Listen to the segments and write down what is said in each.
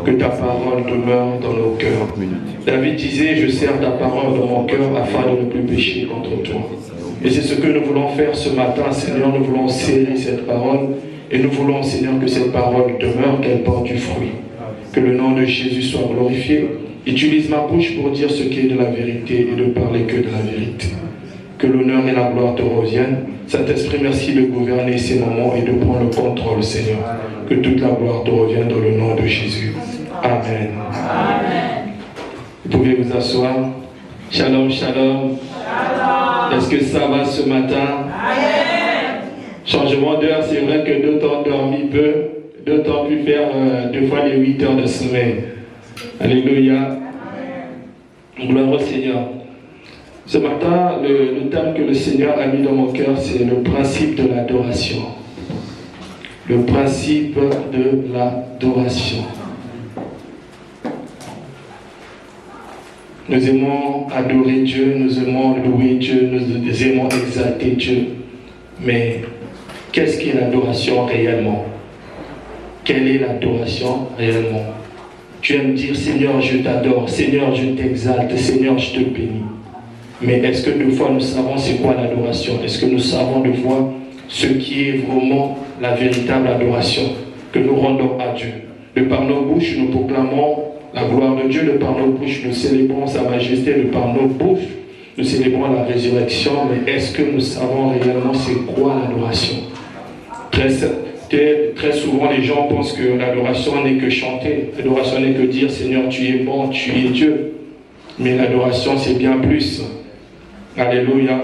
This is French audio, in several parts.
que ta parole demeure dans nos cœurs. David disait, je serre ta parole dans mon cœur afin de ne plus pécher contre toi. Et c'est ce que nous voulons faire ce matin, Seigneur. Nous voulons serrer cette parole et nous voulons, Seigneur, que cette parole demeure, qu'elle porte du fruit. Que le nom de Jésus soit glorifié. Utilise ma bouche pour dire ce qui est de la vérité et de parler que de la vérité. Que l'honneur et la gloire te reviennent. Saint-Esprit, merci de gouverner ces moments et de prendre le contrôle, Seigneur. Que toute la gloire te revienne dans le nom de Jésus. Amen. Amen. Vous pouvez vous asseoir. Shalom, shalom. Est-ce que ça va ce matin? Amen. Changement d'heure, c'est vrai que d'autres ont dormi peu, d'autres ont pu faire 2 fois les 8 heures de sommeil. Alléluia. Gloire au Seigneur. Ce matin, le thème que le Seigneur a mis dans mon cœur, c'est le principe de l'adoration. Le principe de l'adoration. Nous aimons adorer Dieu, nous aimons louer Dieu, nous aimons exalter Dieu. Mais qu'est-ce qu'est l'adoration réellement? Quelle est l'adoration réellement? Tu aimes dire, Seigneur, je t'adore, Seigneur, je t'exalte, Seigneur, je te bénis. Mais est-ce que deux fois nous savons c'est quoi l'adoration? Est-ce que nous savons deux fois ce qui est vraiment la véritable adoration que nous rendons à Dieu? De par nos bouches, nous proclamons la gloire de Dieu. De par nos bouches, nous célébrons sa majesté. De par nos bouches, nous célébrons la résurrection. Mais est-ce que nous savons réellement c'est quoi l'adoration? Très souvent, les gens pensent que l'adoration n'est que chanter. L'adoration n'est que dire, Seigneur, tu es bon, tu es Dieu. Mais l'adoration, c'est bien plus. Alléluia.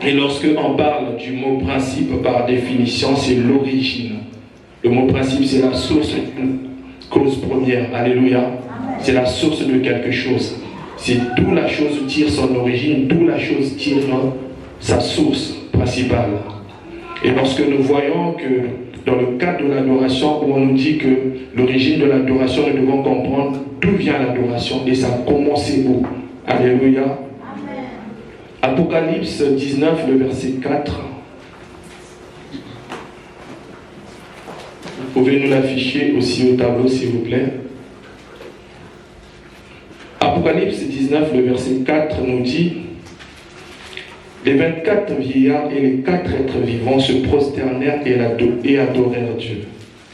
Et lorsque on parle du mot principe, par définition, c'est l'origine. Le mot principe, c'est la source d'une cause première. Alléluia. C'est la source de quelque chose. C'est d'où la chose tire son origine, d'où la chose tire sa source principale. Et lorsque nous voyons que dans le cadre de l'adoration, où on nous dit que l'origine de l'adoration, nous devons comprendre d'où vient l'adoration et ça a commencé où. Alléluia. Amen. Apocalypse 19, le verset 4. Vous pouvez nous l'afficher aussi au tableau, s'il vous plaît. Apocalypse 19, le verset 4 nous dit: les 24 vieillards et les 4 êtres vivants se prosternèrent et adorèrent Dieu,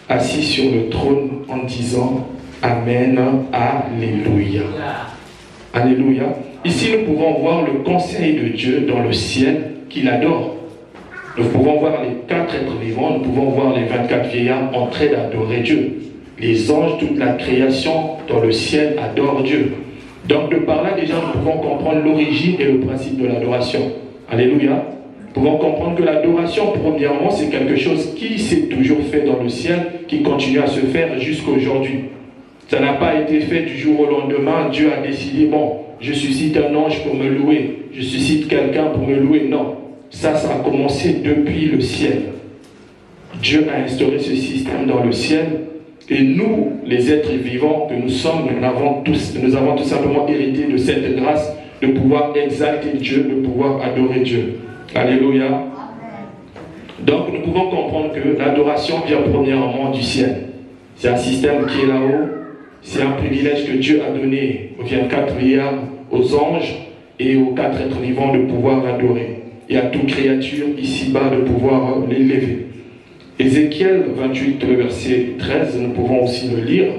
assis sur le trône en disant Amen, Alléluia. Alléluia. Ici, nous pouvons voir le conseil de Dieu dans le ciel qu'il adore. Nous pouvons voir les 4 êtres vivants, nous pouvons voir les 24 vieillards en train d'adorer Dieu. Les anges, toute la création dans le ciel adore Dieu. Donc, de par là, déjà, nous pouvons comprendre l'origine et le principe de l'adoration. Alléluia. Nous pouvons comprendre que l'adoration, premièrement, c'est quelque chose qui s'est toujours fait dans le ciel, qui continue à se faire jusqu'à aujourd'hui. Ça n'a pas été fait du jour au lendemain. Dieu a décidé, bon, je suscite un ange pour me louer, je suscite quelqu'un pour me louer. Non, ça a commencé depuis le ciel. Dieu a instauré ce système dans le ciel. Et nous, les êtres vivants que nous sommes, nous avons tout simplement hérité de cette grâce de pouvoir exalter Dieu, de pouvoir adorer Dieu. Alléluia. Donc nous pouvons comprendre que l'adoration vient premièrement du ciel. C'est un système qui est là-haut. C'est un privilège que Dieu a donné aux 24 vieillards, aux anges et aux 4 êtres vivants de pouvoir l'adorer. Et à toute créature ici-bas de pouvoir l'élever. Ézéchiel 28, le verset 13, nous pouvons aussi le lire.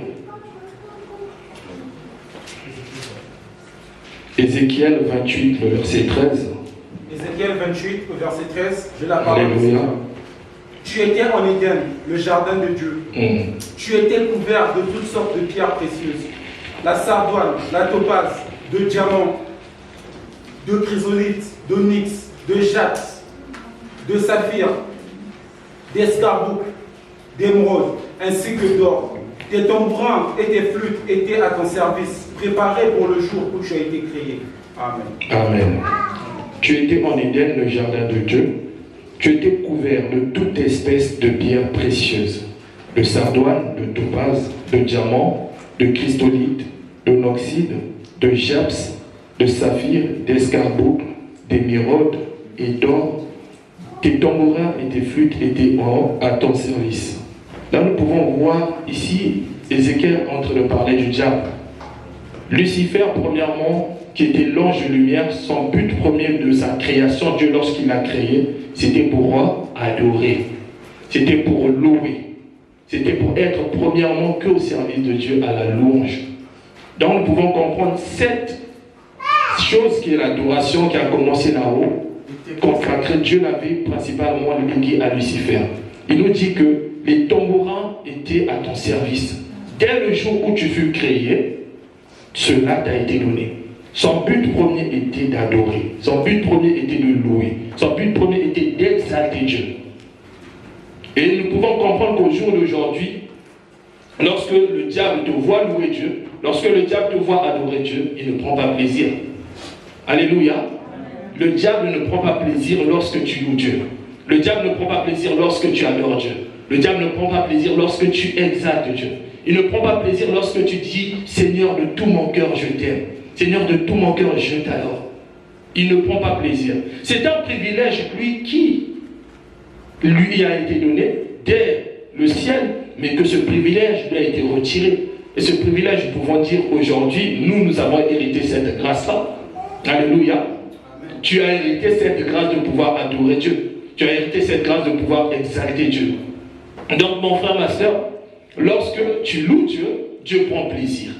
Ézéchiel 28, le verset 13. Ézéchiel 28, le verset 13, je la parle. Alléluia. Tu étais en Éden, le jardin de Dieu. Tu étais couvert de toutes sortes de pierres précieuses. La sardoine, la topaze, de diamants, de chrysolite, d'onyx, de jax, de saphir, d'escarboucle, d'émeraude, ainsi que d'or. Tes tambourins et tes flûtes étaient à ton service, préparés pour le jour où tu as été créé. Amen. Amen. Tu étais en Éden, le jardin de Dieu. Tu étais couvert de toute espèce de pierres précieuses, de sardoine, de topaze, de diamant, de chryssolite, d'onoxyde, de japs, de saphir, d'escarboucle, d'émeraude et d'or. Tes tambourins et tes flûtes étaient à ton service. Là, nous pouvons voir ici Ézéchiel est en train de parler du diable. Lucifer, premièrement, qui était l'ange de lumière, son but premier de sa création, Dieu lorsqu'il l'a créé, c'était pour adorer, c'était pour louer, c'était pour être premièrement qu'au service de Dieu, à la louange. Donc nous pouvons comprendre cette chose qui est l'adoration qui a commencé là-haut, consacrée. Dieu l'avait principalement légué à Lucifer. Il nous dit que les tambourins étaient à ton service. Dès le jour où tu fus créé, cela t'a été donné. Son but premier était d'adorer. Son but premier était de louer. Son but premier était d'exalter Dieu. Et nous pouvons comprendre qu'au jour d'aujourd'hui, lorsque le diable te voit louer Dieu, lorsque le diable te voit adorer Dieu, il ne prend pas plaisir. Alléluia. Le diable ne prend pas plaisir lorsque tu loues Dieu. Le diable ne prend pas plaisir lorsque tu adores Dieu. Le diable ne prend pas plaisir lorsque tu exaltes Dieu. Il ne prend pas plaisir lorsque tu dis « Seigneur, de tout mon cœur, je t'aime. Seigneur, de tout mon cœur, je t'adore. » Il ne prend pas plaisir. C'est un privilège, lui, qui lui a été donné dès le ciel, mais que ce privilège lui a été retiré. Et ce privilège, nous pouvons dire aujourd'hui, nous avons hérité cette grâce-là. Alléluia. Tu as hérité cette grâce de pouvoir adorer Dieu. Tu as hérité cette grâce de pouvoir exalter Dieu. Donc, mon frère, ma soeur, lorsque tu loues Dieu, Dieu prend plaisir.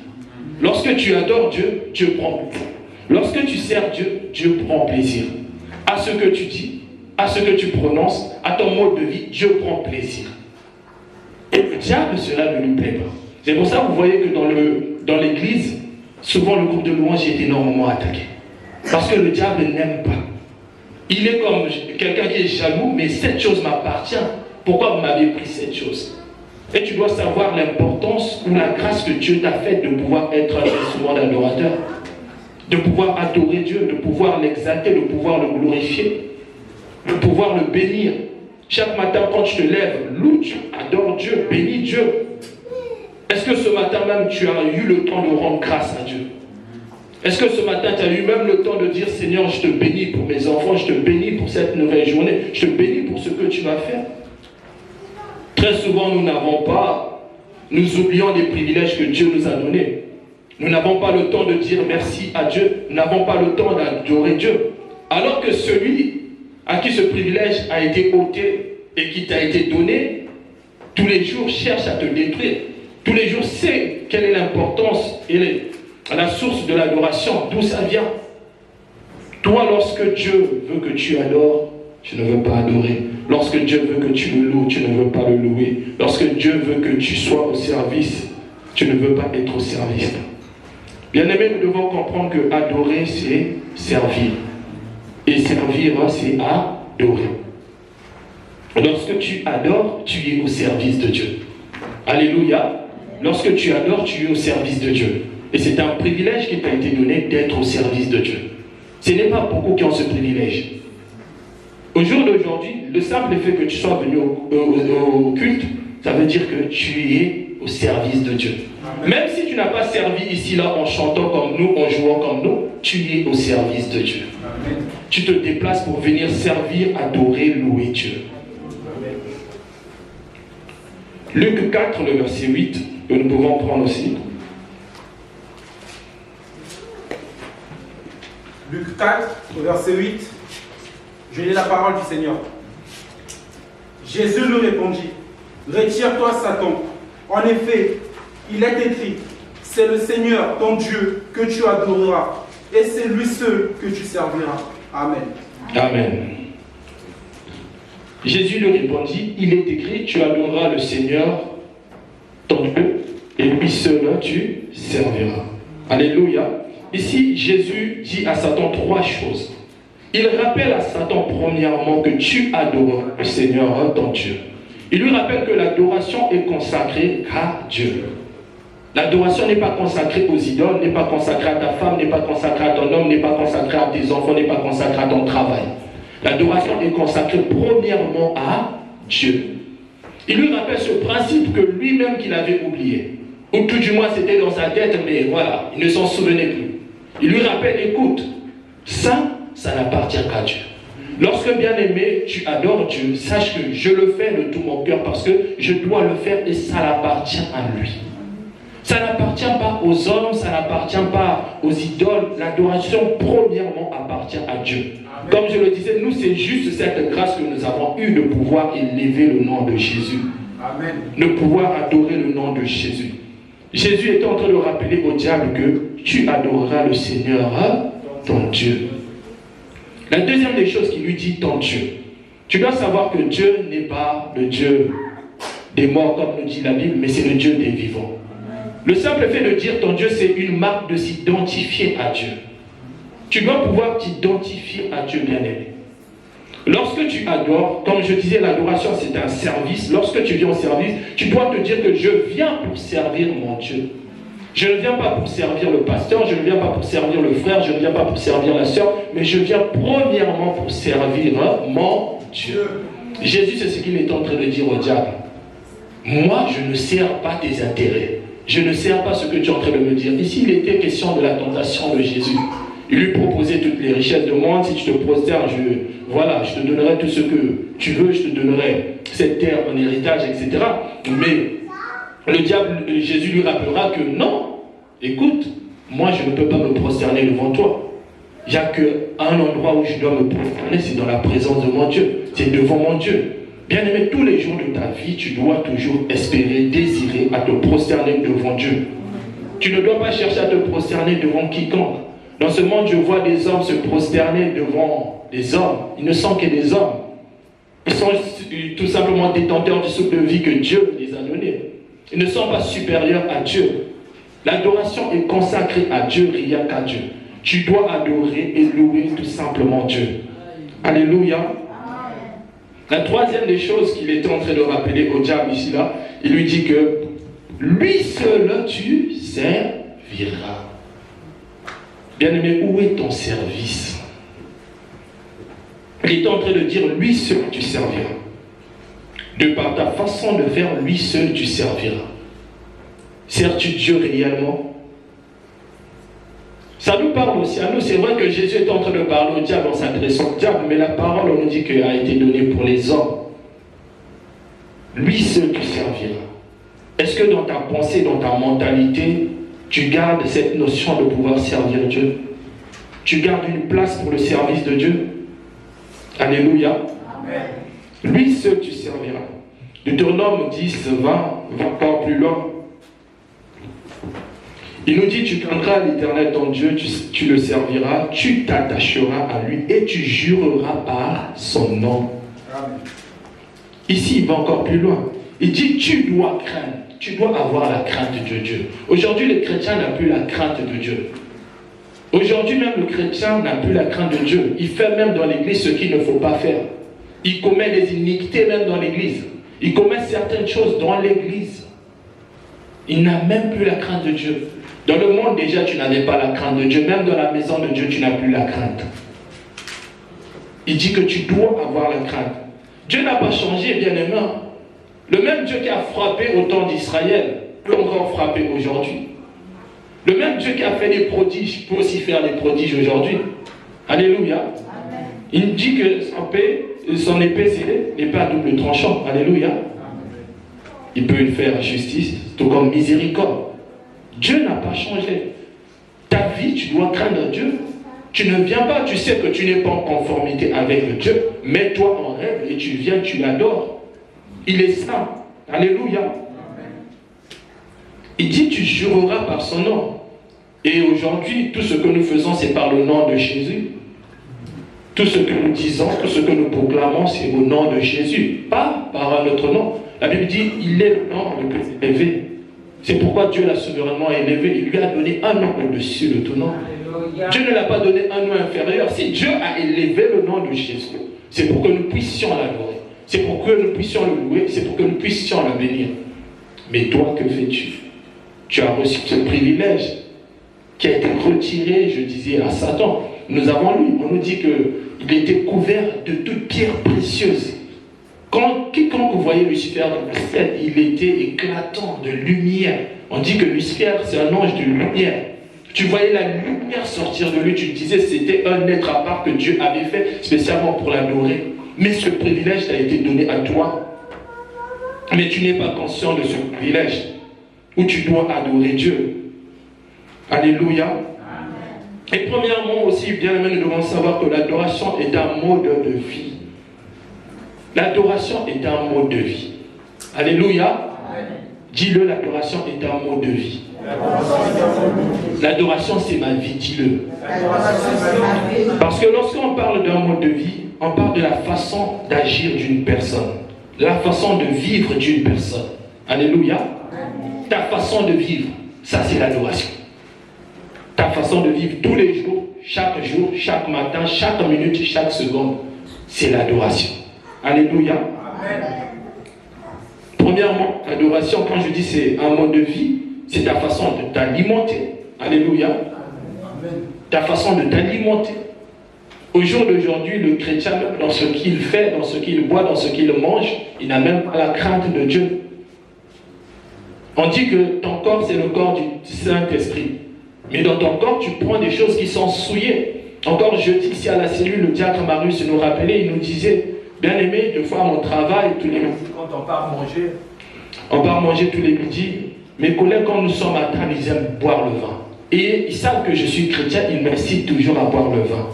Lorsque tu adores Dieu, Dieu prend plaisir. Lorsque tu sers Dieu, Dieu prend plaisir. À ce que tu dis, à ce que tu prononces, à ton mode de vie, Dieu prend plaisir. Et le diable, cela ne lui plaît pas. C'est pour ça que vous voyez que dans l'église, souvent le groupe de louange est énormément attaqué. Parce que le diable n'aime pas. Il est comme quelqu'un qui est jaloux, mais cette chose m'appartient. Pourquoi vous m'avez pris cette chose? Et tu dois savoir l'importance ou la grâce que Dieu t'a faite de pouvoir être un instrument d'adorateur, de pouvoir adorer Dieu, de pouvoir l'exalter, de pouvoir le glorifier, de pouvoir le bénir. Chaque matin, quand tu te lèves, loue Dieu, adore Dieu, bénis Dieu. Est-ce que ce matin même, tu as eu le temps de rendre grâce à Dieu? Est-ce que ce matin, tu as eu même le temps de dire, Seigneur, je te bénis pour mes enfants, je te bénis pour cette nouvelle journée, je te bénis pour ce que tu vas faire? Très souvent, nous oublions les privilèges que Dieu nous a donnés. Nous n'avons pas le temps de dire merci à Dieu. Nous n'avons pas le temps d'adorer Dieu. Alors que celui à qui ce privilège a été ôté et qui t'a été donné, tous les jours cherche à te détruire. Tous les jours sait quelle est l'importance et la source de l'adoration, d'où ça vient. Toi, lorsque Dieu veut que tu adores, tu ne veux pas adorer. Lorsque Dieu veut que tu le loues, tu ne veux pas le louer. Lorsque Dieu veut que tu sois au service, tu ne veux pas être au service. Bien-aimés, nous devons comprendre que adorer, c'est servir. Et servir, c'est adorer. Lorsque tu adores, tu es au service de Dieu. Alléluia. Lorsque tu adores, tu es au service de Dieu. Et c'est un privilège qui t'a été donné d'être au service de Dieu. Ce n'est pas beaucoup qui ont ce privilège. Au jour d'aujourd'hui, le simple fait que tu sois venu au culte, ça veut dire que tu es au service de Dieu. Amen. Même si tu n'as pas servi ici, là, en chantant comme nous, en jouant comme nous, tu es au service de Dieu. Amen. Tu te déplaces pour venir servir, adorer, louer Dieu. Amen. Luc 4, le verset 8, que nous pouvons prendre aussi. Luc 4, verset 8. Je lis la parole du Seigneur. Jésus lui répondit, « Retire-toi, Satan. En effet, il est écrit, c'est le Seigneur, ton Dieu, que tu adoreras, et c'est lui seul que tu serviras. » Amen. Amen. Jésus lui répondit, « Il est écrit, tu adoreras le Seigneur, ton Dieu, et lui seul tu serviras. » Alléluia. Ici, Jésus dit à Satan trois choses. Il rappelle à Satan premièrement que tu adoreras le Seigneur, ton Dieu. Il lui rappelle que l'adoration est consacrée à Dieu. L'adoration n'est pas consacrée aux idoles, n'est pas consacrée à ta femme, n'est pas consacrée à ton homme, n'est pas consacrée à tes enfants, n'est pas consacrée à ton travail. L'adoration est consacrée premièrement à Dieu. Il lui rappelle ce principe que lui-même qu'il avait oublié. Ou tout du moins c'était dans sa tête, mais voilà, il ne s'en souvenait plus. Il lui rappelle, écoute, ça n'appartient qu'à Dieu. Lorsque, bien-aimé, tu adores Dieu, sache que je le fais de tout mon cœur parce que je dois le faire et ça l'appartient à lui. Ça n'appartient pas aux hommes, ça n'appartient pas aux idoles. L'adoration, premièrement, appartient à Dieu. Amen. Comme je le disais, nous, c'est juste cette grâce que nous avons eue de pouvoir élever le nom de Jésus. Amen. De pouvoir adorer le nom de Jésus. Jésus était en train de rappeler au diable que tu adoreras le Seigneur, ton Dieu. La deuxième des choses qu'il lui dit, ton Dieu. Tu dois savoir que Dieu n'est pas le Dieu des morts, comme nous dit la Bible, mais c'est le Dieu des vivants. Le simple fait de dire ton Dieu, c'est une marque de s'identifier à Dieu. Tu dois pouvoir t'identifier à Dieu, bien-aimé. Lorsque tu adores, comme je disais, l'adoration c'est un service. Lorsque tu viens au service, tu dois te dire que je viens pour servir mon Dieu. Je ne viens pas pour servir le pasteur, je ne viens pas pour servir le frère, je ne viens pas pour servir la sœur, mais je viens premièrement pour servir mon Dieu. Jésus, c'est ce qu'il est en train de dire au diable. Moi, je ne sers pas tes intérêts. Je ne sers pas ce que tu es en train de me dire. Ici, il était question de la tentation de Jésus. Il lui proposait toutes les richesses du monde. Si tu te prosternes, je te donnerai tout ce que tu veux, je te donnerai cette terre en héritage, etc. Mais le diable, Jésus lui rappellera que non, écoute, moi je ne peux pas me prosterner devant toi. Il n'y a qu'un endroit où je dois me prosterner, c'est dans la présence de mon Dieu. C'est devant mon Dieu. Bien-aimé, tous les jours de ta vie, tu dois toujours espérer, désirer à te prosterner devant Dieu. Tu ne dois pas chercher à te prosterner devant quiconque. Dans ce monde, je vois des hommes se prosterner devant des hommes. Ils ne sont que des hommes. Ils sont tout simplement détenteurs du souffle de vie que Dieu les a donné. Ils ne sont pas supérieurs à Dieu. L'adoration est consacrée à Dieu, rien qu'à Dieu. Tu dois adorer et louer tout simplement Dieu. Alléluia. La troisième des choses qu'il était en train de rappeler au diable ici, là, il lui dit que lui seul tu serviras. Bien-aimé, où est ton service? Il est en train de dire, lui seul tu serviras. De par ta façon de faire, lui seul tu serviras. Sers-tu Dieu réellement? Ça nous parle aussi à nous. C'est vrai que Jésus est en train de parler au diable en s'adressant au diable, mais la parole, on nous dit qu'elle a été donnée pour les hommes. Lui seul tu serviras. Est-ce que dans ta pensée, dans ta mentalité, tu gardes cette notion de pouvoir servir Dieu? Tu gardes une place pour le service de Dieu? Alléluia. Amen. Lui seul tu serviras. Deutéronome 10, 20, va encore plus loin. Il nous dit, tu craindras l'Éternel ton Dieu, tu le serviras, tu t'attacheras à lui et tu jureras par son nom. Amen. Ici, il va encore plus loin. Il dit, tu dois craindre, tu dois avoir la crainte de Dieu. Aujourd'hui, le chrétien n'a plus la crainte de Dieu. Aujourd'hui, même le chrétien n'a plus la crainte de Dieu. Il fait même dans l'église ce qu'il ne faut pas faire. Il commet des iniquités même dans l'église. Il commet certaines choses dans l'église. Il n'a même plus la crainte de Dieu. Dans le monde, déjà, tu n'avais pas la crainte de Dieu. Même dans la maison de Dieu, tu n'as plus la crainte. Il dit que tu dois avoir la crainte. Dieu n'a pas changé, bien-aimé. Le même Dieu qui a frappé au temps d'Israël peut encore frapper aujourd'hui. Le même Dieu qui a fait des prodiges peut aussi faire des prodiges aujourd'hui. Alléluia. Amen. Il dit que son épée, c'est l'épée à double tranchant. Alléluia. Amen. Il peut faire justice, tout comme miséricorde. Dieu n'a pas changé. Ta vie, tu dois craindre Dieu. Tu ne viens pas, tu sais que tu n'es pas en conformité avec le Dieu. Mets-toi en règle et tu viens, tu l'adores. Il est saint. Alléluia. Il dit, tu jureras par son nom. Et aujourd'hui, tout ce que nous faisons, c'est par le nom de Jésus. Tout ce que nous disons, tout ce que nous proclamons, c'est au nom de Jésus. Pas par un autre nom. La Bible dit, il est le nom le plus élevé. C'est pourquoi Dieu l'a souverainement élevé. Il lui a donné un nom au-dessus de tout nom. Dieu ne l'a pas donné un nom inférieur. Si Dieu a élevé le nom de Jésus, c'est pour que nous puissions l'adorer. C'est pour que nous puissions le louer. C'est pour que nous puissions le bénir. Mais toi, que fais-tu? Tu as reçu ce privilège qui a été retiré, je disais, à Satan. Nous avons lu, on nous dit qu'il était couvert de toutes pierres précieuses. Quiconque voyait Lucifer dans le ciel, il était éclatant de lumière. On dit que Lucifer, c'est un ange de lumière. Tu voyais la lumière sortir de lui, tu te disais c'était un être à part que Dieu avait fait spécialement pour l'adorer. Mais ce privilège t'a été donné à toi. Mais tu n'es pas conscient de ce privilège. où tu dois adorer Dieu. Alléluia. Amen. Et premièrement aussi, bien aimé, nous devons savoir que l'adoration est un mode de vie. L'adoration est un mode de vie. Alléluia. Dis-le, l'adoration est un mode de vie. L'adoration, c'est ma vie, dis-le. Parce que lorsqu'on parle d'un mode de vie, on parle de la façon d'agir d'une personne, la façon de vivre d'une personne. Alléluia. Ta façon de vivre, ça c'est l'adoration. Ta façon de vivre tous les jours, chaque matin, chaque minute, chaque seconde, c'est l'adoration. Alléluia. Premièrement, l'adoration, quand je dis c'est un mode de vie, c'est ta façon de t'alimenter. Alléluia. Ta façon de t'alimenter. Au jour d'aujourd'hui, le chrétien, dans ce qu'il fait, dans ce qu'il boit, dans ce qu'il mange, il n'a même pas la crainte de Dieu. On dit que ton corps, c'est le corps du Saint-Esprit. Mais dans ton corps, tu prends des choses qui sont souillées. Encore jeudi, ici à la cellule, le diacre Marius nous rappelait, il nous disait, bien aimé, deux fois à mon travail, tous les midis, quand on part manger tous les midis, mes collègues, quand nous sommes à table, ils aiment boire le vin. Et ils savent que je suis chrétien, ils m'incitent toujours à boire le vin.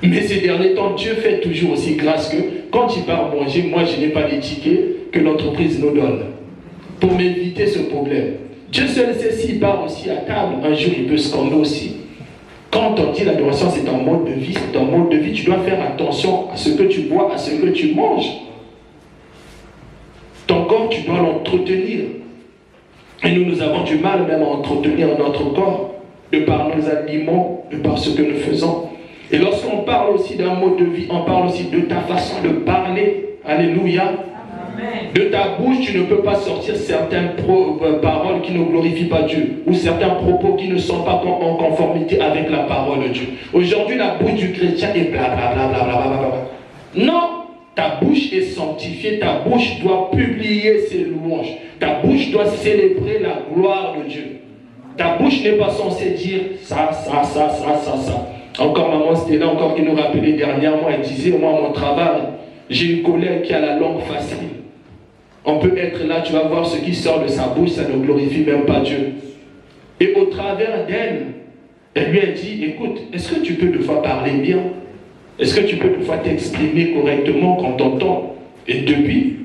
Mais ces derniers temps, Dieu fait toujours aussi grâce que quand il part manger, moi je n'ai pas les tickets que l'entreprise nous donne pour m'éviter ce problème. Dieu seul sait s'il part aussi à table, un jour il peut scander aussi. Quand on dit l'adoration c'est un mode de vie, c'est un mode de vie, tu dois faire attention à ce que tu bois, à ce que tu manges. Ton corps, tu dois l'entretenir. Et nous avons du mal même à entretenir notre corps, de par nos aliments, de par ce que nous faisons. Et lorsqu'on parle aussi d'un mode de vie, on parle aussi de ta façon de parler. Alléluia. Amen. De ta bouche, tu ne peux pas sortir certaines paroles qui ne glorifient pas Dieu, ou certains propos qui ne sont pas en conformité avec la parole de Dieu. Aujourd'hui, la bouche du chrétien est blablabla. Non, ta bouche est sanctifiée, ta bouche doit publier ses louanges, ta bouche doit célébrer la gloire de Dieu. Ta bouche n'est pas censée dire ça. Encore maman Stella, encore qui nous rappelait dernièrement, elle disait, moi, mon travail, j'ai une collègue qui a la langue facile. On peut être là, tu vas voir ce qui sort de sa bouche, ça ne glorifie même pas Dieu. Et au travers d'elle, elle lui a dit, écoute, est-ce que tu peux deux fois parler bien? Est-ce que tu peux deux fois t'exprimer correctement quand t'entends? Et depuis,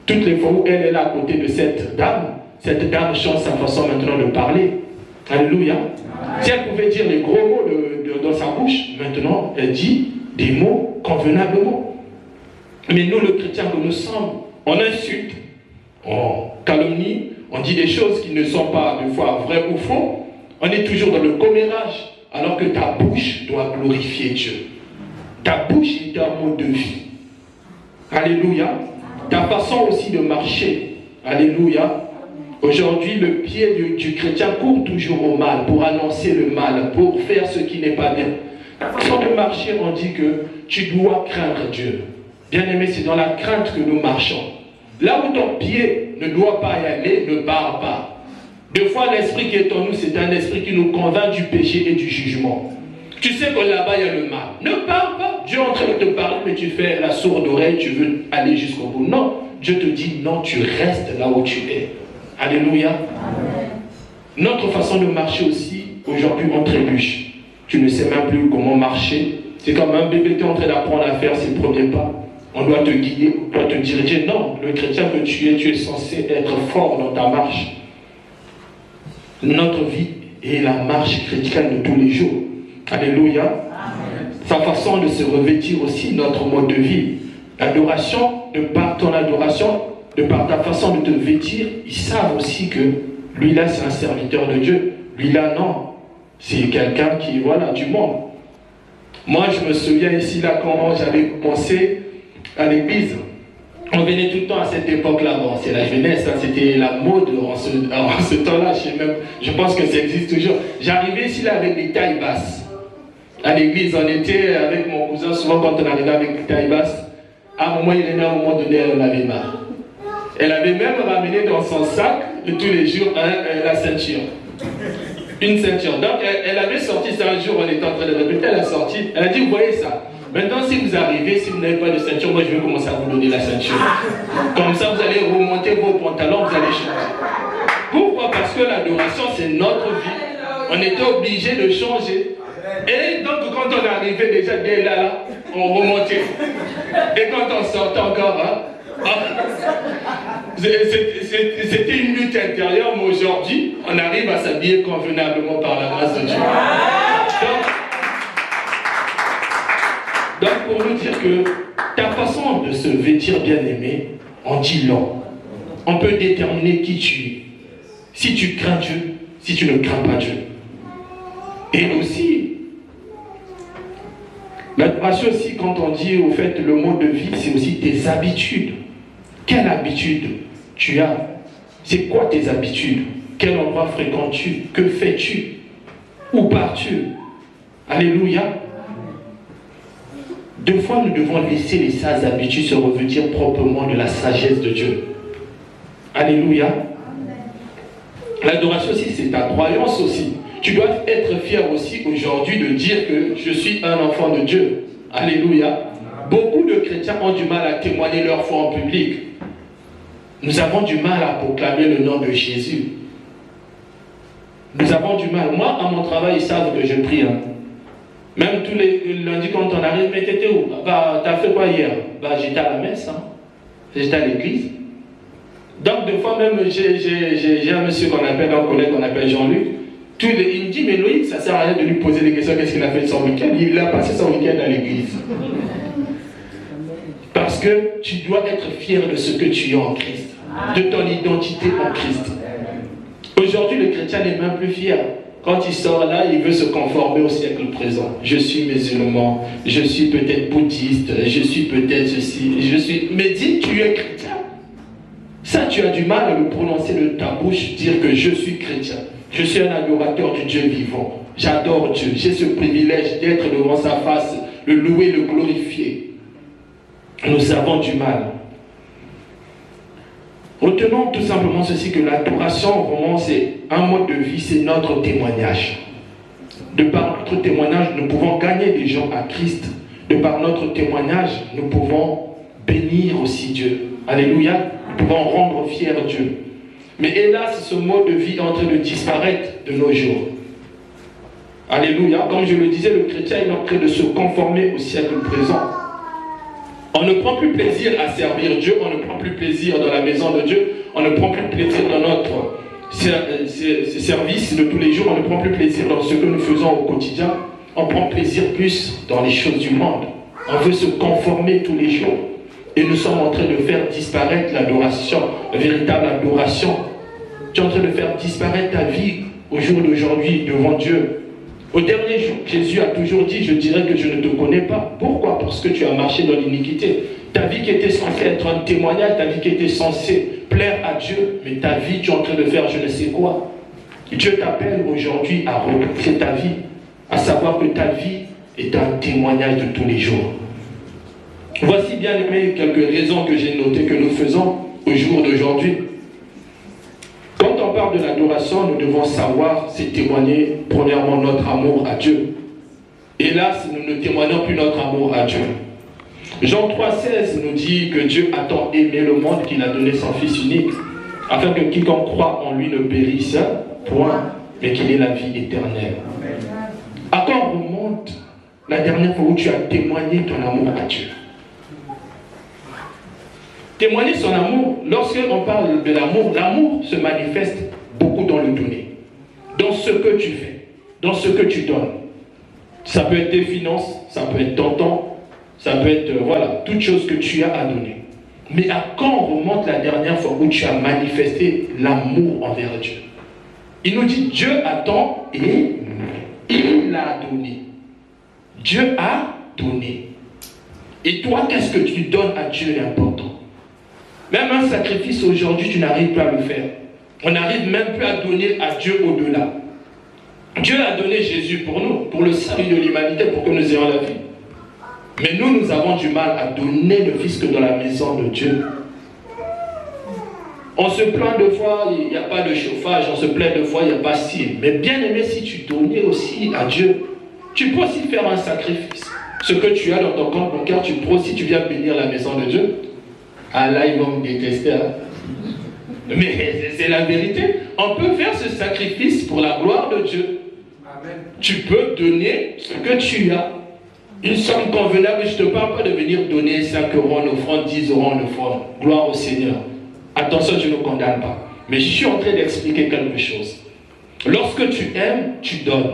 toutes les fois où elle est là à côté de cette dame change sa façon maintenant de parler. Alléluia. Si elle pouvait dire les gros mots dans sa bouche, maintenant, elle dit des mots convenablement. Mais nous, le chrétien que nous sommes, on insulte, on calomnie, on dit des choses qui ne sont pas des fois vraies ou faux. On est toujours dans le commérage, alors que ta bouche doit glorifier Dieu. Ta bouche est un mode de vie. Alléluia. Ta façon aussi de marcher. Alléluia. Aujourd'hui, le pied du chrétien court toujours au mal, pour annoncer le mal, pour faire ce qui n'est pas bien. La façon de marcher, on dit que tu dois craindre Dieu. Bien aimé, c'est dans la crainte que nous marchons. Là où ton pied ne doit pas y aller, ne pars pas. Deux fois, l'esprit qui est en nous, c'est un esprit qui nous convainc du péché et du jugement. Tu sais que là-bas, il y a le mal. Ne pars pas. Dieu est en train de te parler, mais tu fais la sourde oreille, tu veux aller jusqu'au bout. Non, Dieu te dit, non, tu restes là où tu es. Alléluia. Amen. Notre façon de marcher aussi, aujourd'hui, on trébuche. Tu ne sais même plus comment marcher. C'est comme un bébé qui est en train d'apprendre à faire ses premiers pas. On doit te guider, on doit te diriger. Non, le chrétien que tu es censé être fort dans ta marche. Notre vie est la marche chrétienne de tous les jours. Alléluia. Amen. Sa façon de se revêtir aussi, notre mode de vie. L'adoration, de par ton adoration, de par ta façon de te vêtir, ils savent aussi que lui là c'est un serviteur de Dieu. Lui là non, c'est quelqu'un qui, voilà, du monde. Moi je me souviens ici là quand j'avais commencé à l'église, on venait tout le temps à cette époque-là, bon c'est la jeunesse, hein, c'était la mode en ce temps-là, je pense que ça existe toujours. J'arrivais ici là avec des tailles basses. À l'église, on était avec mon cousin, souvent quand on arrivait avec des tailles basses, à un moment il est né, à un moment donné, elle en avait marre. Elle avait même ramené dans son sac de tous les jours la ceinture. Une ceinture. Donc elle avait sorti ça un jour, on était en train de répéter, elle a sorti, elle a dit, vous voyez ça. Maintenant si vous arrivez, si vous n'avez pas de ceinture, moi je vais commencer à vous donner la ceinture. Comme ça vous allez remonter vos pantalons, vous allez changer. Pourquoi? Parce que On était obligé de changer. Et donc, quand on arrivait déjà dès là, on remontait. Et quand on sortait encore, c'était une lutte intérieure, mais aujourd'hui, on arrive à s'habiller convenablement par la grâce de Dieu. Donc, pour nous dire que ta façon de se vêtir bien-aimé en dit long. On peut déterminer qui tu es. Si tu crains Dieu, si tu ne crains pas Dieu. Et aussi, l'adoration aussi, quand on dit au fait le mode de vie, c'est aussi tes habitudes. Quelle habitude tu as? C'est quoi tes habitudes? Quel endroit fréquentes-tu? Que fais-tu? Où pars-tu? Alléluia. Deux fois, nous devons laisser les sages habitudes se revêtir proprement de la sagesse de Dieu. Alléluia. L'adoration aussi, c'est ta croyance aussi. Tu dois être fier aussi aujourd'hui de dire que je suis un enfant de Dieu. Alléluia. Beaucoup de chrétiens ont du mal à témoigner leur foi en public. Nous avons du mal à proclamer le nom de Jésus. Nous avons du mal. Moi, à mon travail, ils savent que je prie. Même tous les lundis, quand on arrive, mais t'étais où? T'as fait quoi hier? J'étais à la messe. J'étais à l'église. Donc, des fois même, j'ai un monsieur qu'on appelle, un collègue qu'on appelle Jean-Luc. Il me dit, mais Loïc, ça ne sert à rien de lui poser des questions, qu'est-ce qu'il a fait de son week-end? Il a passé son week-end à l'église. Parce que tu dois être fier de ce que tu es en Christ, de ton identité en Christ. Aujourd'hui, le chrétien n'est même plus fier. Quand il sort là, il veut se conformer au siècle présent. Je suis musulman, je suis peut-être bouddhiste, je suis peut-être ceci, je suis... Mais dis, tu es chrétien. Ça, tu as du mal à le prononcer de ta bouche, dire que je suis chrétien. Je suis un adorateur du Dieu vivant. J'adore Dieu. J'ai ce privilège d'être devant sa face, le louer, le glorifier. Nous avons du mal. Retenons tout simplement ceci, que l'adoration, vraiment, c'est un mode de vie, c'est notre témoignage. De par notre témoignage, nous pouvons gagner des gens à Christ. De par notre témoignage, nous pouvons bénir aussi Dieu. Alléluia. Nous pouvons rendre fier Dieu. Mais hélas, ce mode de vie est en train de disparaître de nos jours. Alléluia. Comme je le disais, le chrétien est en train de se conformer au siècle présent. On ne prend plus plaisir à servir Dieu, on ne prend plus plaisir dans la maison de Dieu, on ne prend plus plaisir dans notre service de tous les jours, on ne prend plus plaisir dans ce que nous faisons au quotidien, on prend plaisir plus dans les choses du monde. On veut se conformer tous les jours. Et nous sommes en train de faire disparaître l'adoration, la véritable adoration. Tu es en train de faire disparaître ta vie au jour d'aujourd'hui devant Dieu. Au dernier jour, Jésus a toujours dit, je dirais que je ne te connais pas. Pourquoi? Parce que tu as marché dans l'iniquité. Ta vie qui était censée être un témoignage, ta vie qui était censée plaire à Dieu, mais ta vie, tu es en train de faire je ne sais quoi. Dieu t'appelle aujourd'hui à repenser ta vie, à savoir que ta vie est un témoignage de tous les jours. Voici, bien aimé, quelques raisons que j'ai notées que nous faisons au jour d'aujourd'hui. Quand on parle de l'adoration, nous devons savoir, c'est témoigner premièrement notre amour à Dieu. Hélas, nous ne témoignons plus notre amour à Dieu. Jean 3,16 nous dit que Dieu a tant aimé le monde qu'il a donné son Fils unique, afin que quiconque croit en lui ne périsse, point, mais qu'il ait la vie éternelle. À quand remonte la dernière fois où tu as témoigné ton amour à Dieu? Témoigner son amour, lorsqu'on parle de l'amour, l'amour se manifeste beaucoup dans le donner, dans ce que tu fais, dans ce que tu donnes. Ça peut être tes finances, ça peut être ton temps, ça peut être, toute chose que tu as à donner. Mais à quand remonte la dernière fois où tu as manifesté l'amour envers Dieu? Il nous dit, Dieu attend et il a donné. Dieu a donné. Et toi, qu'est-ce que tu donnes à Dieu est important. Même un sacrifice aujourd'hui, tu n'arrives pas à le faire. On n'arrive même plus à donner à Dieu au-delà. Dieu a donné Jésus pour nous, pour le salut de l'humanité, pour que nous ayons la vie. Mais nous avons du mal à donner le Fils que dans la maison de Dieu. On se plaint de fois, il n'y a pas de chauffage, on se plaint de fois, il n'y a pas si. Mais bien aimé, si tu donnais aussi à Dieu, tu peux aussi faire un sacrifice. Ce que tu as dans ton compte bancaire, tu peux aussi, tu viens bénir la maison de Dieu. Ah là, ils vont me détester. Mais c'est la vérité. On peut faire ce sacrifice pour la gloire de Dieu. Tu peux donner ce que tu as. Une somme convenable, je ne te parle pas de venir donner 5 euros en offrande, 10 euros en offrande. Gloire au Seigneur. Attention, je ne condamne pas. Mais je suis en train d'expliquer quelque chose. Lorsque tu aimes, tu donnes.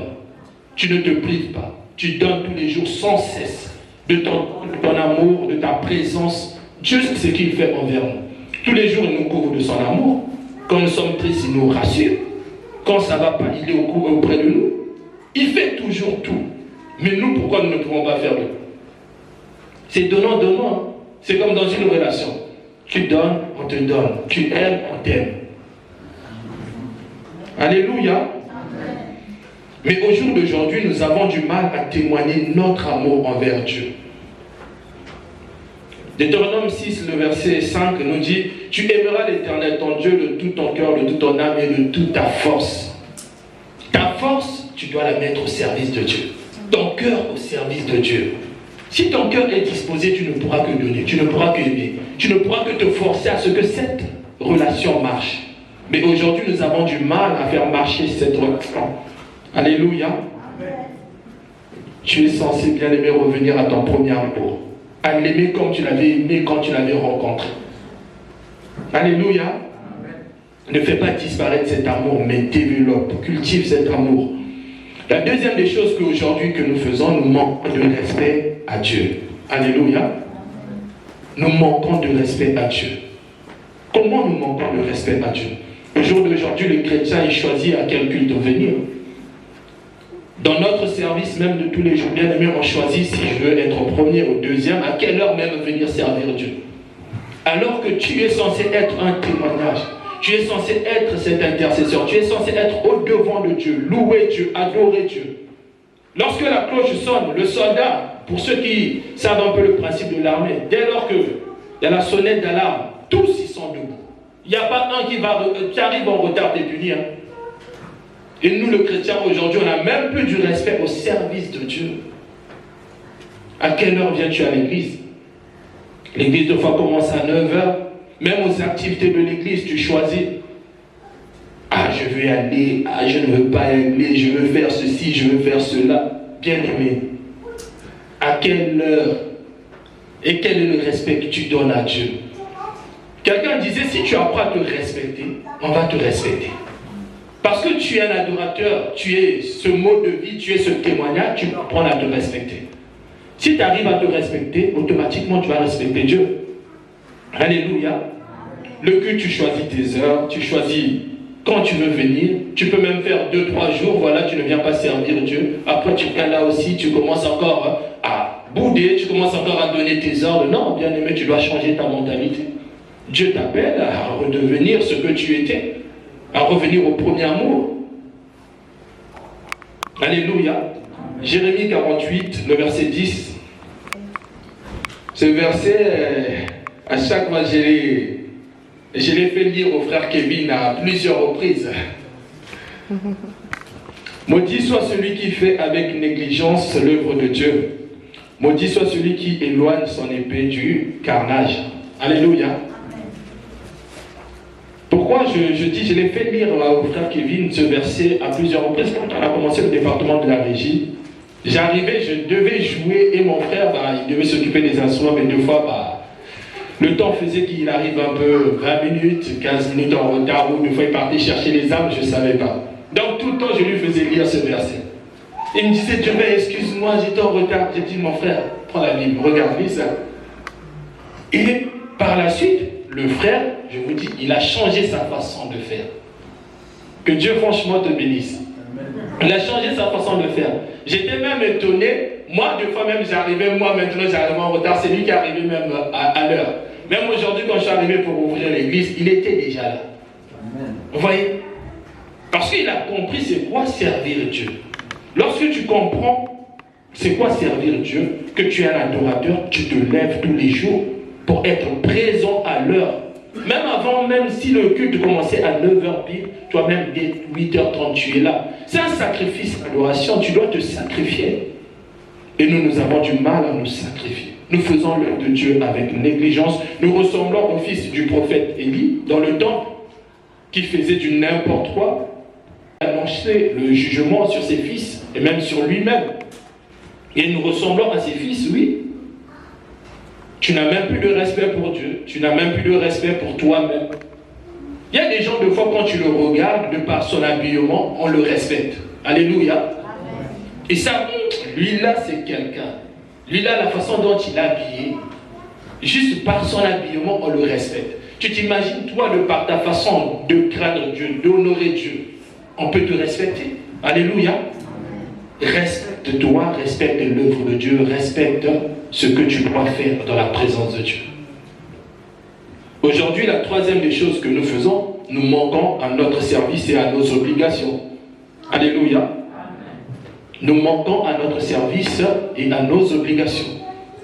Tu ne te prives pas. Tu donnes tous les jours sans cesse. De ton amour, de ta présence. Dieu sait ce qu'il fait envers nous. Tous les jours, il nous couvre de son amour. Quand nous sommes tristes, il nous rassure. Quand ça ne va pas, il est auprès de nous. Il fait toujours tout. Mais nous, pourquoi nous ne pouvons pas faire le? C'est donnant, donnant. C'est comme dans une relation. Tu donnes, on te donne. Tu aimes, on t'aime. Alléluia. Mais au jour d'aujourd'hui, nous avons du mal à témoigner notre amour envers Dieu. Deutéronome 6, le verset 5 nous dit: tu aimeras l'Éternel ton Dieu de tout ton cœur, de toute ton âme et de toute ta force. Ta force, tu dois la mettre au service de Dieu. Ton cœur au service de Dieu. Si ton cœur est disposé, tu ne pourras que donner, tu ne pourras que aimer, tu ne pourras que te forcer à ce que cette relation marche. Mais aujourd'hui, nous avons du mal à faire marcher cette relation. Alléluia. Amen. Tu es censé, bien aimer, revenir à ton premier amour. À l'aimer comme tu l'avais aimé quand tu l'avais rencontré. Alléluia. Amen. Ne fais pas disparaître cet amour, mais développe, cultive cet amour. La deuxième des choses qu'aujourd'hui que nous faisons, nous manquons de respect à Dieu. Alléluia. Nous manquons de respect à Dieu. Comment nous manquons de respect à Dieu? Le jour d'aujourd'hui, le chrétien il choisit à quel culte venir. Dans notre service même de tous les jours, bien aimé, on choisit si je veux être au premier ou au deuxième, à quelle heure même venir servir Dieu. Alors que tu es censé être un témoignage. Tu es censé être cet intercesseur. Tu es censé être au-devant de Dieu, louer Dieu, adorer Dieu. Lorsque la cloche sonne, le soldat, pour ceux qui savent un peu le principe de l'armée, dès lors qu'il y a la sonnette d'alarme, tous y sont debout. Il n'y a pas un qui arrive en retard, t'es puni. Et nous, le chrétien, aujourd'hui, on n'a même plus du respect au service de Dieu. À quelle heure viens-tu à l'église? L'église, de fois, commence à 9h. Même aux activités de l'église, tu choisis. Ah, je veux y aller. Ah, je ne veux pas y aller. Je veux faire ceci, je veux faire cela. Bien aimé, à quelle heure et quel est le respect que tu donnes à Dieu? Quelqu'un disait, si tu apprends à te respecter, on va te respecter. Parce que tu es un adorateur, tu es ce mode de vie, tu es ce témoignage, tu vas apprendre à te respecter. Si tu arrives à te respecter, automatiquement tu vas respecter Dieu. Alléluia. Le culte, tu choisis tes heures, tu choisis quand tu veux venir. Tu peux même faire 2-3 jours, voilà, tu ne viens pas servir Dieu. Après, tu viens là aussi, tu commences encore à bouder, tu commences encore à donner tes ordres. Non, bien aimé, tu dois changer ta mentalité. Dieu t'appelle à redevenir ce que tu étais, à revenir au premier amour. Alléluia. Jérémie 48, le verset 10. Ce verset, à chaque fois, je l'ai fait lire au frère Kevin à plusieurs reprises. Maudit soit celui qui fait avec négligence l'œuvre de Dieu. Maudit soit celui qui éloigne son épée du carnage. Alléluia. Pourquoi je dis, je l'ai fait lire au frère Kevin ce verset à plusieurs reprises. Quand on a commencé le département de la régie, j'arrivais, je devais jouer et mon frère, il devait s'occuper des instruments, mais deux fois, le temps faisait qu'il arrive un peu 20 minutes, 15 minutes en retard, ou deux fois il partait chercher les âmes, je ne savais pas. Donc tout le temps, je lui faisais lire ce verset. Il me disait, Dieu, excuse-moi, j'étais en retard. J'ai dit, mon frère, prends la Bible, regarde, lis ça. Et par la suite, le frère, je vous dis, il a changé sa façon de faire. Que Dieu franchement te bénisse. Il a changé sa façon de faire. J'étais même étonné. Moi, des fois même, maintenant j'arrivais en retard. C'est lui qui est arrivé même à l'heure. Même aujourd'hui, quand je suis arrivé pour ouvrir l'église, il était déjà là. Amen. Vous voyez? Parce qu'il a compris c'est quoi servir Dieu. Lorsque tu comprends c'est quoi servir Dieu, que tu es un adorateur, tu te lèves tous les jours pour être présent à l'heure. Même avant, même si le culte commençait à 9h pile, toi-même dès 8h30 tu es là. C'est un sacrifice, l'adoration, tu dois te sacrifier. Et nous avons du mal à nous sacrifier. Nous faisons l'œuvre de Dieu avec négligence. Nous ressemblons au fils du prophète Élie dans le temple qui faisait du n'importe quoi, annoncer le jugement sur ses fils. et même sur lui-même. Et nous ressemblons à ses fils, oui. Tu n'as même plus de respect pour Dieu, tu n'as même plus de respect pour toi-même. Il y a des gens, de fois, quand tu le regardes, de par son habillement, on le respecte. Alléluia. Amen. Et ça, lui là, c'est quelqu'un. Lui là, la façon dont il est habillé, juste par son habillement, on le respecte. Tu t'imagines, toi, de par ta façon de craindre Dieu, d'honorer Dieu, on peut te respecter. Alléluia. Respecte-toi, respecte l'œuvre de Dieu, respecte ce que tu dois faire dans la présence de Dieu. Aujourd'hui, la troisième des choses que nous faisons, nous manquons à notre service et à nos obligations. Alléluia. Nous manquons à notre service et à nos obligations.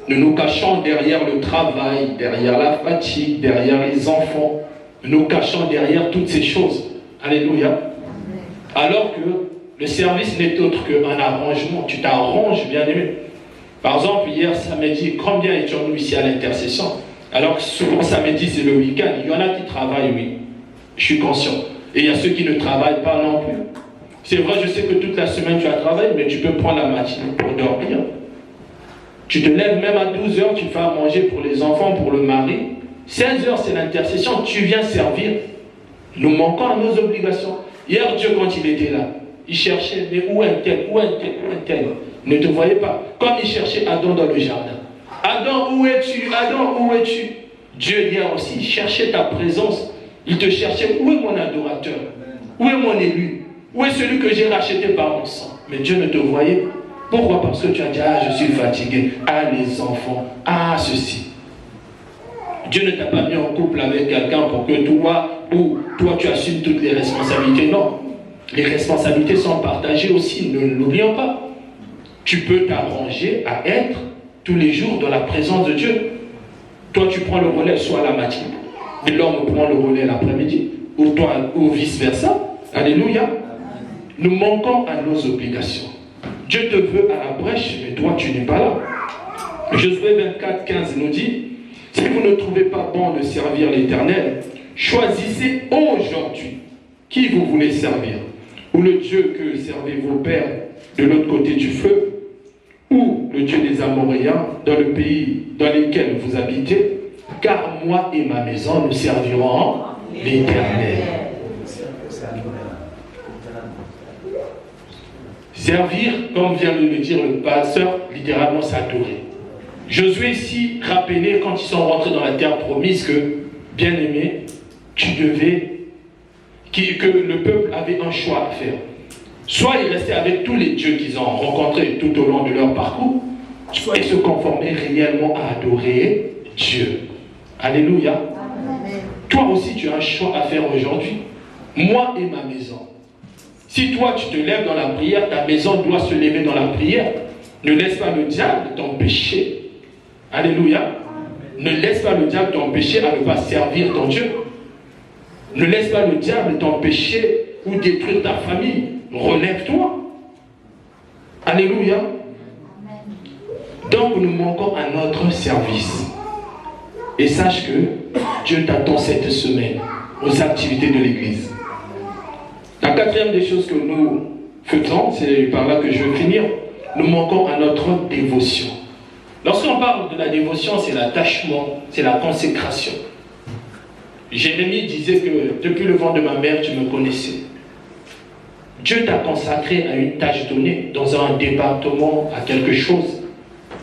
Nous nous cachons derrière le travail, derrière la fatigue, derrière les enfants. Nous nous cachons derrière toutes ces choses. Alléluia. Alors que le service n'est autre qu'un arrangement. Tu t'arranges, bien aimé. Par exemple, hier samedi, combien étions-nous ici à l'intercession? Alors que souvent samedi, c'est le week-end. Il y en a qui travaillent, oui. Je suis conscient. Et il y a ceux qui ne travaillent pas non plus. C'est vrai, je sais que toute la semaine tu as travaillé, mais tu peux prendre la matinée pour dormir. Tu te lèves même à 12 h, tu fais à manger pour les enfants, pour le mari. 16 h, c'est l'intercession, tu viens servir. Nous manquons à nos obligations. Hier, Dieu, quand il était là, il cherchait, mais où un tel, où un tel, où un tel. Ne te voyez pas. Comme il cherchait Adam dans le jardin. Adam, où es-tu? Adam, où es-tu? Dieu hier aussi cherchait ta présence. Il te cherchait. Où est mon adorateur? Où est mon élu? Où est celui que j'ai racheté par mon sang? Mais Dieu ne te voyait pas. Pourquoi? Parce que tu as dit, ah, je suis fatigué. Ah, les enfants. Ah, ceci. Dieu ne t'a pas mis en couple avec quelqu'un pour que toi, tu assumes toutes les responsabilités. Non. Les responsabilités sont partagées aussi. Ne l'oublions pas. Tu peux t'arranger à être tous les jours dans la présence de Dieu. Toi, tu prends le relais soit à la matinée, et l'homme prend le relais l'après-midi, ou vice-versa. Alléluia. Nous manquons à nos obligations. Dieu te veut à la brèche, mais toi, tu n'es pas là. Josué 24, 15 nous dit, si vous ne trouvez pas bon de servir l'Éternel, choisissez aujourd'hui qui vous voulez servir. Ou le Dieu que servaient vos pères de l'autre côté du feu, ou le Dieu des Amoréens dans le pays dans lequel vous habitez, car moi et ma maison nous servirons l'Éternel. Servir, comme vient de le dire le pasteur, littéralement s'adorer. Josué ici rappelait quand ils sont rentrés dans la terre promise que, bien aimé, que le peuple avait un choix à faire. Soit ils restaient avec tous les dieux qu'ils ont rencontrés tout au long de leur parcours, soit ils se conformaient réellement à adorer Dieu. Alléluia. Amen. Toi aussi, tu as un choix à faire aujourd'hui. Moi et ma maison. Si toi, tu te lèves dans la prière, ta maison doit se lever dans la prière. Ne laisse pas le diable t'empêcher. Alléluia. Ne laisse pas le diable t'empêcher à ne pas servir ton Dieu. Ne laisse pas le diable t'empêcher ou détruire ta famille. Relève-toi. Alléluia. Donc nous manquons à notre service. Et sache que Dieu t'attend cette semaine aux activités de l'Église. La quatrième des choses que nous faisons, c'est par là que je vais finir, nous manquons à notre dévotion. Lorsqu'on parle de la dévotion, c'est l'attachement, c'est la consécration. Jérémie disait que depuis le ventre de ma mère, tu me connaissais. Dieu t'a consacré à une tâche donnée, dans un département, à quelque chose.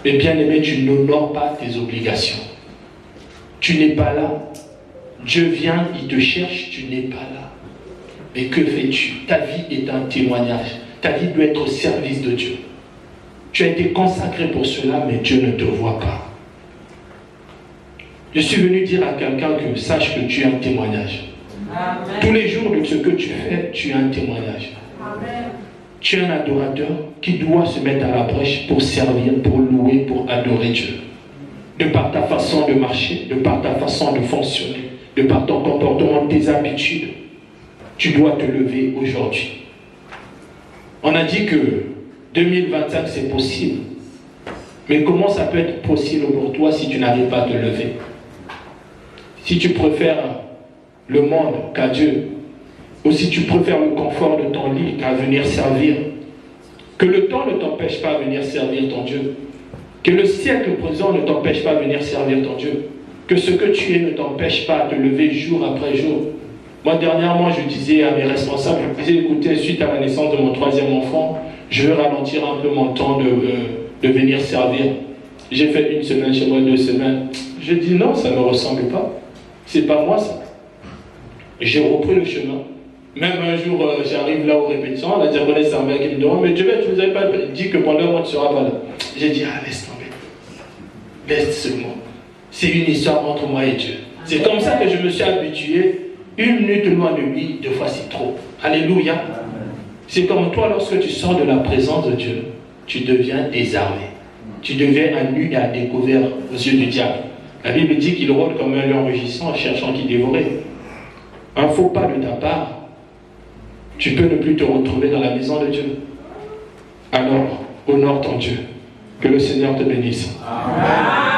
Mais bien aimé, tu n'honores pas tes obligations. Tu n'es pas là. Dieu vient, il te cherche, tu n'es pas là. Mais que fais-tu? Ta vie est un témoignage. Ta vie doit être au service de Dieu. Tu as été consacré pour cela, mais Dieu ne te voit pas. Je suis venu dire à quelqu'un que sache que tu es un témoignage. Amen. Tous les jours de ce que tu fais, tu es un témoignage. Amen. Tu es un adorateur qui doit se mettre à la brèche pour servir, pour louer, pour adorer Dieu. De par ta façon de marcher, de par ta façon de fonctionner, de par ton comportement, tes habitudes, tu dois te lever aujourd'hui. On a dit que 2025 c'est possible. Mais comment ça peut être possible pour toi si tu n'arrives pas à te lever? Si tu préfères le monde qu'à Dieu, ou si tu préfères le confort de ton lit qu'à venir servir, Que le temps ne t'empêche pas de venir servir ton Dieu. Que le siècle présent ne t'empêche pas de venir servir ton Dieu. Que ce que tu es ne t'empêche pas de te lever jour après jour. Moi, dernièrement, je disais à mes responsables, je disais, écoutez, suite à la naissance de mon 3e enfant, je veux ralentir un peu mon temps de venir servir. J'ai fait 1 semaine chez moi, 2 semaines. Je dis non, ça ne me ressemble pas. C'est pas moi ça. J'ai repris le chemin. Même un jour, j'arrive là aux répétitions, la diaconesse Zambia qui me demande, mais Dieu, tu ne nous avais pas dit que pendant un mois tu ne seras pas là. J'ai dit, ah, laisse tomber. Laisse seulement. C'est une histoire entre moi et Dieu. C'est comme ça que je me suis habitué. 1 minute loin de lui, 2 fois c'est trop. Alléluia. C'est comme toi, lorsque tu sors de la présence de Dieu, tu deviens désarmé. Tu deviens à nu et à découvert aux yeux du diable. La Bible dit qu'il rôde comme un lion rugissant, cherchant qui dévorait. Un faux pas de ta part, tu peux ne plus te retrouver dans la maison de Dieu. Alors, honore ton Dieu. Que le Seigneur te bénisse. Amen.